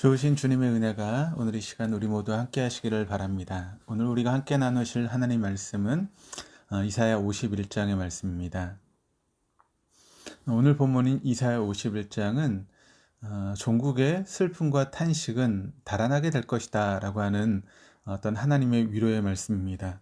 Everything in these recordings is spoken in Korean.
좋으신 주님의 은혜가 오늘 이 시간 우리 모두 함께 하시기를 바랍니다. 오늘 우리가 함께 나누실 하나님 말씀은 이사야 51장의 말씀입니다. 오늘 본문인 이사야 51장은 종국의 슬픔과 탄식은 달아나게 될 것이다 라고 하는 어떤 하나님의 위로의 말씀입니다.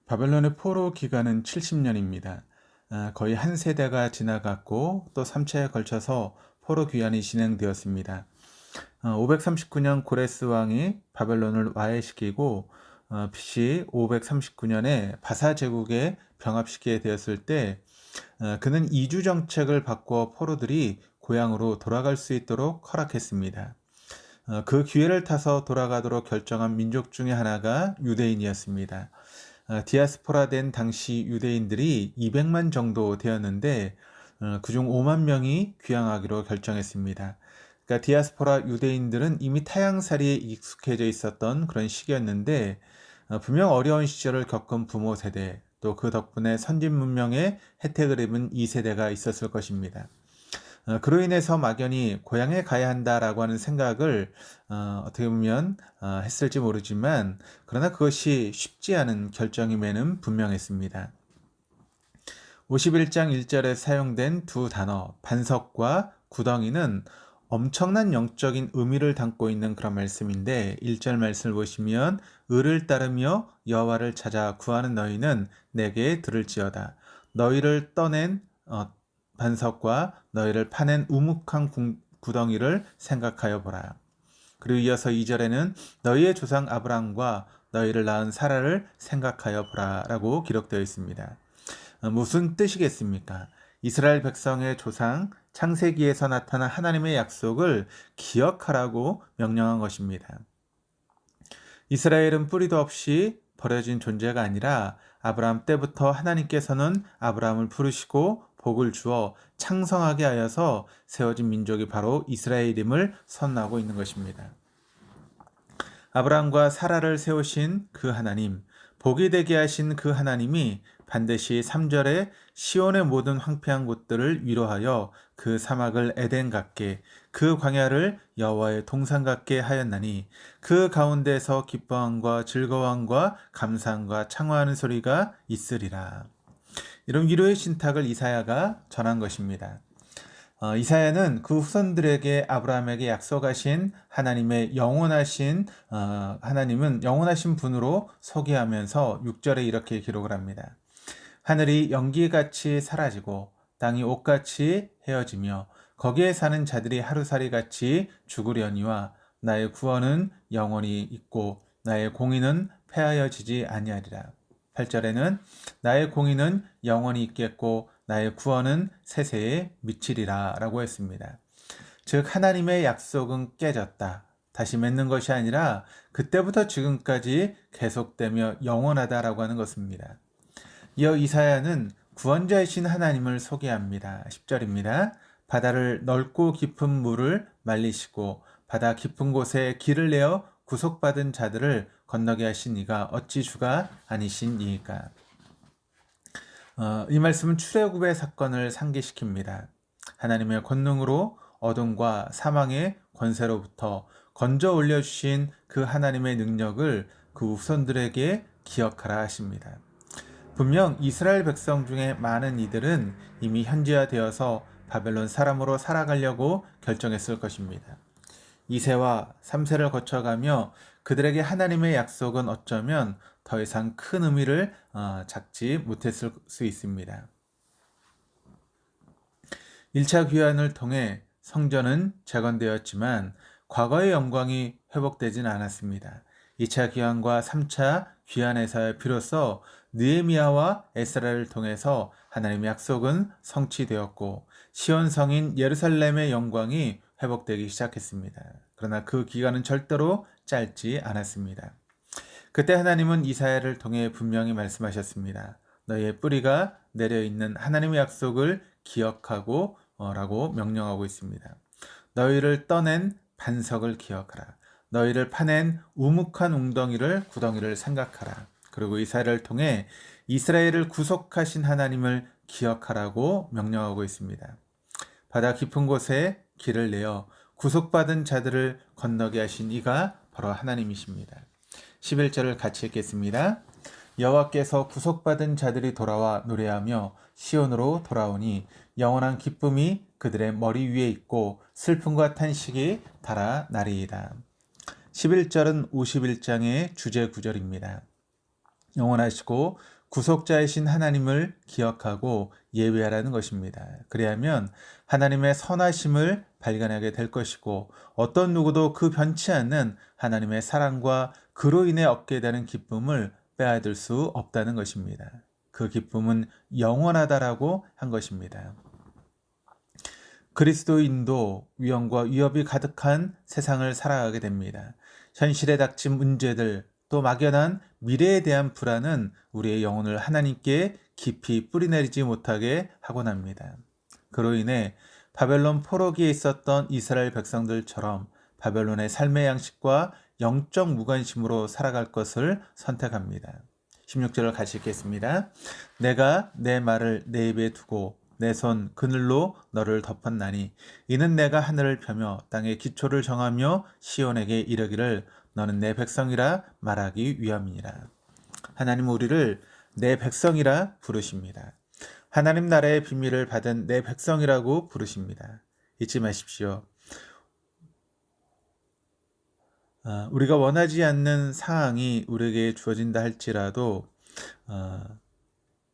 바벨론의 포로 기간은 70년입니다. 거의 한 세대가 지나갔고 또 3차에 걸쳐서 포로 귀환이 진행되었습니다. 539년 고레스 왕이 바벨론을 와해시키고 BC 539년에 바사 제국에 병합시키게 되었을 때 그는 이주 정책을 바꿔 포로들이 고향으로 돌아갈 수 있도록 허락했습니다. 그 기회를 타서 돌아가도록 결정한 민족 중에 하나가 유대인이었습니다. 디아스포라 된 당시 유대인들이 200만 정도 되었는데 그중 5만 명이 귀향하기로 결정했습니다. 그러니까 디아스포라 유대인들은 이미 타향살이에 익숙해져 있었던 그런 시기였는데 분명 어려운 시절을 겪은 부모 세대 또 그 덕분에 선진 문명의 혜택을 입은 2세대가 있었을 것입니다. 그로 인해서 막연히 고향에 가야 한다라고 하는 생각을 어떻게 보면 했을지 모르지만 그러나 그것이 쉽지 않은 결정임에는 분명했습니다. 51장 1절에 사용된 두 단어 반석과 구덩이는 엄청난 영적인 의미를 담고 있는 그런 말씀인데 1절 말씀을 보시면 을을 따르며 여호와를 찾아 구하는 너희는 내게 들을지어다. 너희를 떠낸 반석과 너희를 파낸 우묵한 구덩이를 생각하여 보라. 그리고 이어서 2절에는 너희의 조상 아브라함과 너희를 낳은 사라를 생각하여 보라 라고 기록되어 있습니다. 무슨 뜻이겠습니까? 이스라엘 백성의 조상 창세기에서 나타난 하나님의 약속을 기억하라고 명령한 것입니다. 이스라엘은 뿌리도 없이 버려진 존재가 아니라 아브라함 때부터 하나님께서는 아브라함을 부르시고 복을 주어 창성하게 하여서 세워진 민족이 바로 이스라엘임을 선언하고 있는 것입니다. 아브라함과 사라를 세우신 그 하나님, 복이 되게 하신 그 하나님이 반드시 3절에 시온의 모든 황폐한 곳들을 위로하여 그 사막을 에덴 같게 그 광야를 여호와의 동산 같게 하였나니 그 가운데서 기뻐함과 즐거움과 감사함과 창화하는 소리가 있으리라. 이런 위로의 신탁을 이사야가 전한 것입니다. 이사야는 그 후손들에게 아브라함에게 약속하신 하나님의 영원하신 하나님은 영원하신 분으로 소개하면서 6절에 이렇게 기록을 합니다. 하늘이 연기같이 사라지고 땅이 옷같이 헤어지며 거기에 사는 자들이 하루살이같이 죽으려니와 나의 구원은 영원히 있고 나의 공의는 패하여지지 아니하리라. 8절에는 나의 공의는 영원히 있겠고 나의 구원은 세세에 미치리라 라고 했습니다. 즉 하나님의 약속은 깨졌다. 다시 맺는 것이 아니라 그때부터 지금까지 계속되며 영원하다라고 하는 것입니다. 이어 이사야는 구원자이신 하나님을 소개합니다. 10절입니다. 바다를 넓고 깊은 물을 말리시고 바다 깊은 곳에 길을 내어 구속받은 자들을 건너게 하신 이가 어찌 주가 아니신 이이까. 이 말씀은 출애굽의 사건을 상기시킵니다. 하나님의 권능으로 어둠과 사망의 권세로부터 건져 올려주신 그 하나님의 능력을 그 후손들에게 기억하라 하십니다. 분명 이스라엘 백성 중에 많은 이들은 이미 현지화되어서 바벨론 사람으로 살아가려고 결정했을 것입니다. 2세와 3세를 거쳐가며 그들에게 하나님의 약속은 어쩌면 더 이상 큰 의미를 잡지 못했을 수 있습니다. 1차 귀환을 통해 성전은 재건되었지만 과거의 영광이 회복되진 않았습니다. 2차 귀환과 3차 귀환에서 비로소 느헤미야와 에스라를 통해서 하나님의 약속은 성취되었고 시온 성인 예루살렘의 영광이 회복되기 시작했습니다. 그러나 그 기간은 절대로 짧지 않았습니다. 그때 하나님은 이사야를 통해 분명히 말씀하셨습니다. 너희의 뿌리가 내려있는 하나님의 약속을 기억하고 라고 명령하고 있습니다. 너희를 떠낸 반석을 기억하라. 너희를 파낸 우묵한 구덩이를 생각하라. 그리고 이사야를 통해 이스라엘을 구속하신 하나님을 기억하라고 명령하고 있습니다. 바다 깊은 곳에 길을 내어 구속받은 자들을 건너게 하신 이가 바로 하나님이십니다. 11절을 같이 읽겠습니다. 여호와께서 구속받은 자들이 돌아와 노래하며 시온으로 돌아오니 영원한 기쁨이 그들의 머리 위에 있고 슬픔과 탄식이 달아나리이다. 11절은 51장의 주제 구절입니다. 영원하시고 구속자이신 하나님을 기억하고 예배하라는 것입니다. 그리하면 하나님의 선하심을 발견하게 될 것이고 어떤 누구도 그 변치 않는 하나님의 사랑과 그로 인해 얻게 되는 기쁨을 빼앗을 수 없다는 것입니다. 그 기쁨은 영원하다라고 한 것입니다. 그리스도인도 위험과 위협이 가득한 세상을 살아가게 됩니다. 현실에 닥친 문제들, 또 막연한 미래에 대한 불안은 우리의 영혼을 하나님께 깊이 뿌리내리지 못하게 하곤 합니다. 그로 인해 바벨론 포로기에 있었던 이스라엘 백성들처럼 바벨론의 삶의 양식과 영적 무관심으로 살아갈 것을 선택합니다. 16절을 같이 읽겠습니다. 내가 내 말을 내 입에 두고 내 손 그늘로 너를 덮었나니 이는 내가 하늘을 펴며 땅의 기초를 정하며 시온에게 이르기를 너는 내 백성이라 말하기 위함이니라. 하나님은 우리를 내 백성이라 부르십니다. 하나님 나라의 비밀을 받은 내 백성이라고 부르십니다. 잊지 마십시오. 우리가 원하지 않는 상황이 우리에게 주어진다 할지라도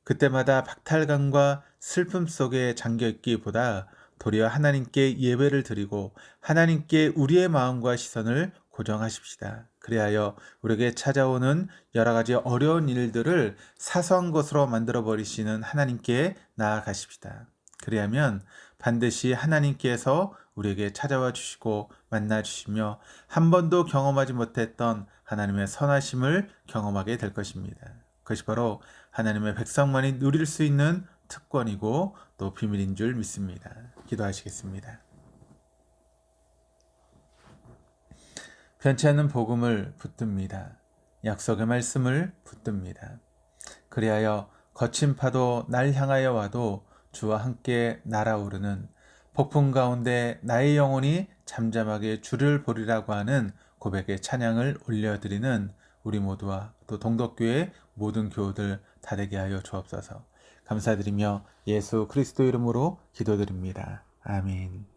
그때마다 박탈감과 슬픔 속에 잠겨있기보다 도리어 하나님께 예배를 드리고 하나님께 우리의 마음과 시선을 고정하십시다. 그리하여 우리에게 찾아오는 여러 가지 어려운 일들을 사소한 것으로 만들어버리시는 하나님께 나아가십시다. 그리하면 반드시 하나님께서 우리에게 찾아와 주시고 만나 주시며 한 번도 경험하지 못했던 하나님의 선하심을 경험하게 될 것입니다. 그것이 바로 하나님의 백성만이 누릴 수 있는 특권이고 또 비밀인 줄 믿습니다. 기도하시겠습니다. 변치 않는 복음을 붙듭니다. 약속의 말씀을 붙듭니다. 그리하여 거친 파도 날 향하여 와도 주와 함께 날아오르는 폭풍 가운데 나의 영혼이 잠잠하게 주를 보리라고 하는 고백의 찬양을 올려드리는 우리 모두와 또 동덕교회 모든 교우들 다 되게 하여 주옵소서. 감사드리며 예수 그리스도 이름으로 기도드립니다. 아멘.